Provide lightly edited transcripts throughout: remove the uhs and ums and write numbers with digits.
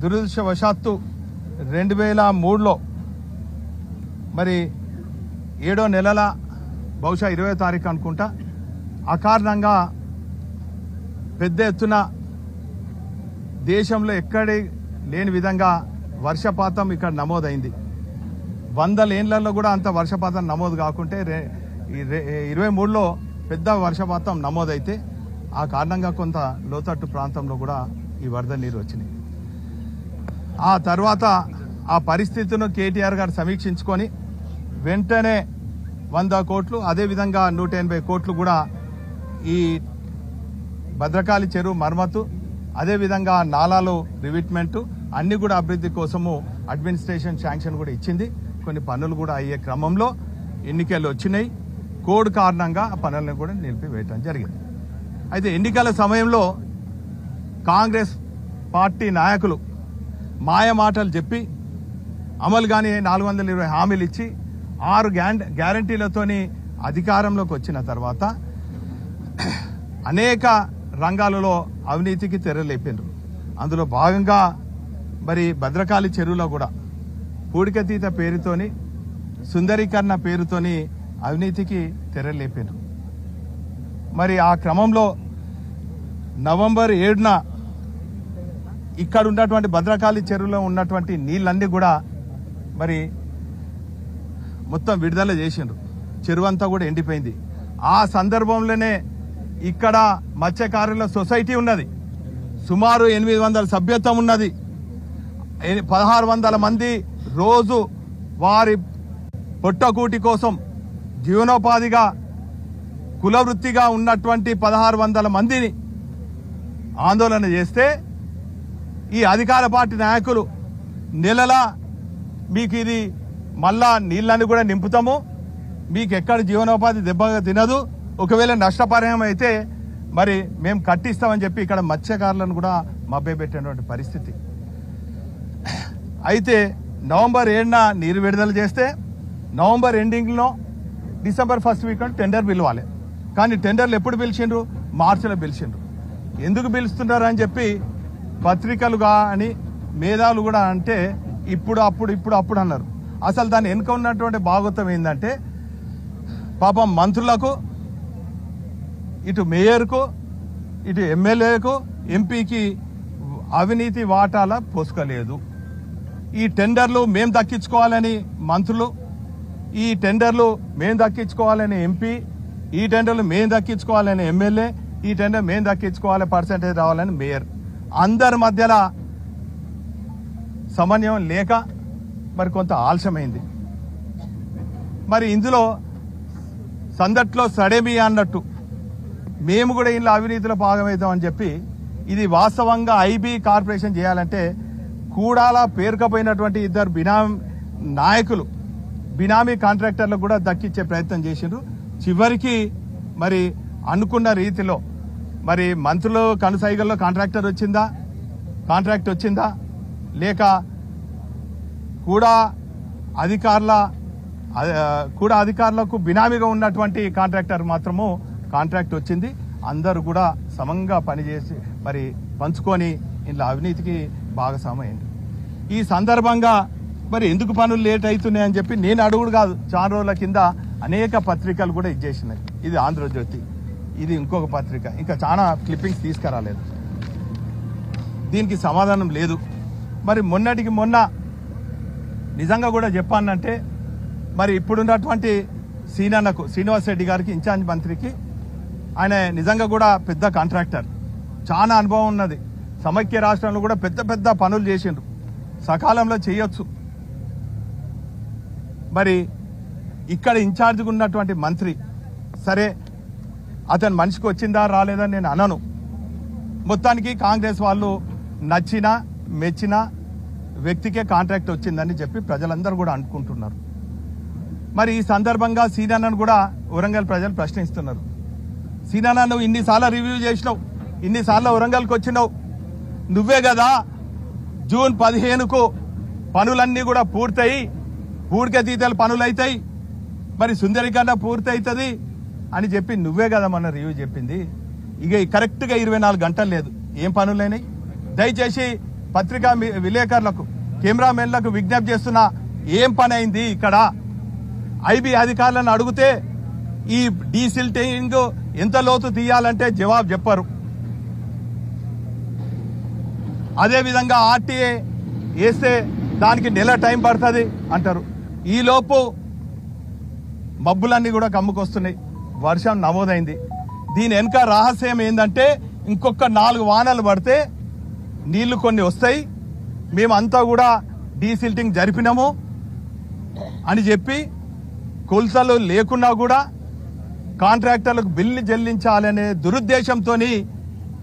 దురదృష్టవశాత్తు 2003లో మరి 7వ నెలల బహుశా 20వ తారీఖు అనుకుంటా అకారణంగా పెద్ద ఎత్తున దేశంలో ఎక్కడే లేని విధంగా వర్షపాతం ఇక్కడ నమోదైంది. 100 ఏళ్లలో కూడా అంత వర్షపాతం నమోదు కాకుంటే 23లో పెద్ద వర్షపాతం నమోదైతే ఆ కారణంగా కొంత లోతట్టు ప్రాంతంలో కూడా ఈ వరద నీరు వచ్చినాయి. ఆ తర్వాత ఆ పరిస్థితిని కేటీఆర్ గారు సమీక్షించుకొని వెంటనే 100 కోట్లు అదేవిధంగా 180 కోట్లు కూడా ఈ భద్రకాళి చెరువు మరమ్మతు అదేవిధంగా నాలాలు రివిట్మెంట్ అన్ని కూడా అభివృద్ధి కోసము అడ్మినిస్ట్రేషన్ శాంక్షన్ కూడా ఇచ్చింది. కొన్ని పనులు కూడా అయ్యే క్రమంలో ఎన్నికలు వచ్చినాయి. కోడ్ కారణంగా ఆ పనులను కూడా నిలిపివేయటం జరిగింది. అయితే ఎన్నికల సమయంలో కాంగ్రెస్ పార్టీ నాయకులు మాయ మాటలు చెప్పి అమలు కాని 420 హామీలు ఇచ్చి 6 గ్యారంటీలతోని అధికారంలోకి వచ్చిన తర్వాత అనేక రంగాలలో అవినీతికి తెరలేపారు. అందులో భాగంగా మరి భద్రకాళి చెరువులో కూడా పూడికతీత పేరుతోని సుందరీకరణ పేరుతోని అవినీతికి తెరలేపారు. మరి ఆ క్రమంలో నవంబర్ 7న ఇక్కడ ఉన్నటువంటి భద్రకాళి చెరువులో ఉన్నటువంటి నీళ్ళన్నీ కూడా మరి మొత్తం విడుదల చేసిండ్రు. చెరువు అంతా కూడా ఎండిపోయింది. ఆ సందర్భంలోనే ఇక్కడ మత్స్యకారుల సొసైటీ ఉన్నది. సుమారు 800 సభ్యత్వం ఉన్నది. 1600 మంది రోజు వారి పొట్టకూటి కోసం జీవనోపాధిగా కులవృత్తిగా ఉన్నటువంటి 1600 మందిని ఆందోళన చేస్తే ఈ అధికార పార్టీ నాయకులు నెలలా మీకు ఇది మళ్ళా నీళ్ళని కూడా నింపుతాము, మీకు ఎక్కడ జీవనోపాధి దెబ్బగా తినదు, ఒకవేళ నష్టపరిహారం అయితే మరి మేము కట్టిస్తామని చెప్పి ఇక్కడ మత్స్యకారులను కూడా మభ్యపెట్టినటువంటి పరిస్థితి. అయితే నవంబర్ 7న నీరు విడుదల చేస్తే నవంబర్ ఎండింగ్లో డిసెంబర్ 1st వీక్ టెండర్ పిలవాలి. కానీ టెండర్లు ఎప్పుడు పిలిచిండ్రు? మార్చిలో పిలిచిండ్రు. ఎందుకు పిలుస్తున్నారు అని చెప్పి పత్రికలుగా అని మేధావులు కూడా అంటే ఇప్పుడు అన్నారు. అసలు దాని వెనుక ఉన్నటువంటి భాగవతం ఏంటంటే పాపం మంత్రులకు, ఇటు మేయర్కు, ఇటు ఎమ్మెల్యేకు, ఎంపీకి అవినీతి వాటాల పోసుకోలేదు. ఈ టెండర్లు మేం దక్కించుకోవాలని మంత్రులు, ఈ టెండర్లు మేం దక్కించుకోవాలని ఎంపీ, ఈ టెండర్లు మేం దక్కించుకోవాలని ఎమ్మెల్యే, ఈ టెండర్ మేం దక్కించుకోవాలి పర్సెంటేజ్ రావాలని మేయర్. అందరి మధ్యలో సమన్వయం లేక మరి కొంత ఆలస్యమైంది. మరి ఇందులో సందట్లో సడేమి అన్నట్టు మేము కూడా ఇంట్లో అవినీతిలో భాగమవుతామని చెప్పి ఇది వాస్తవంగా ఐబీ కార్పొరేషన్ చేయాలంటే కూడాల పేరుకపోయినటువంటి 2 బినామీ నాయకులు బినామీ కాంట్రాక్టర్లకు కూడా దక్కించే ప్రయత్నం చేసిండ్రు. చివరికి మరి అనుకున్న రీతిలో మరి మంత్రులు కనుసైగల్లో కాంట్రాక్ట్ వచ్చిందా లేక కూడా అధికారులకు బినామీగా ఉన్నటువంటి కాంట్రాక్టర్ మాత్రము కాంట్రాక్ట్ వచ్చింది. అందరూ కూడా సమంగా పనిచేసి మరి పంచుకొని ఇలా అవినీతికి భాగస్వామైంది. ఈ సందర్భంగా మరి ఎందుకు పనులు లేట్ అవుతున్నాయని చెప్పి నేను అడుగుడు కాదు, చాలా రోజుల కింద అనేక పత్రికలు కూడా ఇచ్చేసినాయి. ఇది ఆంధ్రజ్యోతి, ఇది ఇంకొక పత్రిక, ఇంకా చాలా క్లిప్పింగ్స్ తీసుకురాలేదు. దీనికి సమాధానం లేదు. మరి మొన్నటికి మొన్న నిజంగా కూడా చెప్పానంటే మరి ఇప్పుడున్నటువంటి సీనన్నకు శ్రీనివాస్ రెడ్డి గారికి ఇన్ఛార్జ్ మంత్రికి ఆయన నిజంగా కూడా పెద్ద కాంట్రాక్టర్, చాలా అనుభవం ఉన్నది. సమైక్య రాష్ట్రంలో కూడా పెద్ద పెద్ద పనులు చేసిండ్రు, సకాలంలో చేయొచ్చు. మరి ఇక్కడ ఇన్ఛార్జ్గా ఉన్నటువంటి మంత్రి సరే అతను మనిషికి వచ్చిందా రాలేదని నేను అనను. మొత్తానికి కాంగ్రెస్ వాళ్ళు నచ్చినా మెచ్చినా వ్యక్తికే కాంట్రాక్ట్ వచ్చిందని చెప్పి ప్రజలందరూ కూడా అనుకుంటున్నారు. మరి ఈ సందర్భంగా సీనన్నను కూడా వరంగల్ ప్రజలు ప్రశ్నిస్తున్నారు. సీనన్న, నువ్వు ఇన్నిసార్లు రివ్యూ చేసినావు, ఇన్నిసార్లు వరంగల్కి వచ్చినావు, నువ్వే కదా జూన్ 15కు పనులన్నీ కూడా పూర్తయి పూడికతీతల పనులు అవుతాయి, మరి సుందరీకరణ పూర్తి అవుతుంది అని చెప్పి నువ్వే కదా మన రివ్యూ చెప్పింది. ఇక కరెక్ట్గా 24 గంటలు లేదు, ఏం పనులైనాయి? దయచేసి పత్రికా విలేకరులకు కెమెరామెన్లకు విజ్ఞప్తి చేస్తున్నా, ఏం పని అయింది ఇక్కడ? ఐబీ అధికారులను అడిగితే ఈ డీసిల్టింగ్ ఎంత లోతు తీయాలంటే జవాబు చెప్పరు. అదేవిధంగా ఆర్టీఏ వేస్తే దానికి నెల టైం పడుతుంది అంటారు. ఈలోపు మబ్బులన్నీ కూడా కమ్ముకొస్తున్నాయి, వర్షం నమోదైంది. దీని వెనుక రహస్యం ఏంటంటే ఇంకొక 4 వానలు పడితే నీళ్లు కొన్ని వస్తాయి, మేమంతా కూడా డీసిల్టింగ్ జరిపినాము అని చెప్పి కొలతలు లేకున్నా కూడా కాంట్రాక్టర్లకు బిల్లు చెల్లించాలనే దురుద్దేశంతో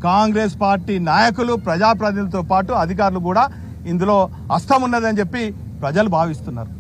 కాంగ్రెస్ పార్టీ నాయకులు, ప్రజాప్రతినిధులతో పాటు అధికారులు కూడా ఇందులో హస్తం ఉన్నదని చెప్పి ప్రజలు భావిస్తున్నారు.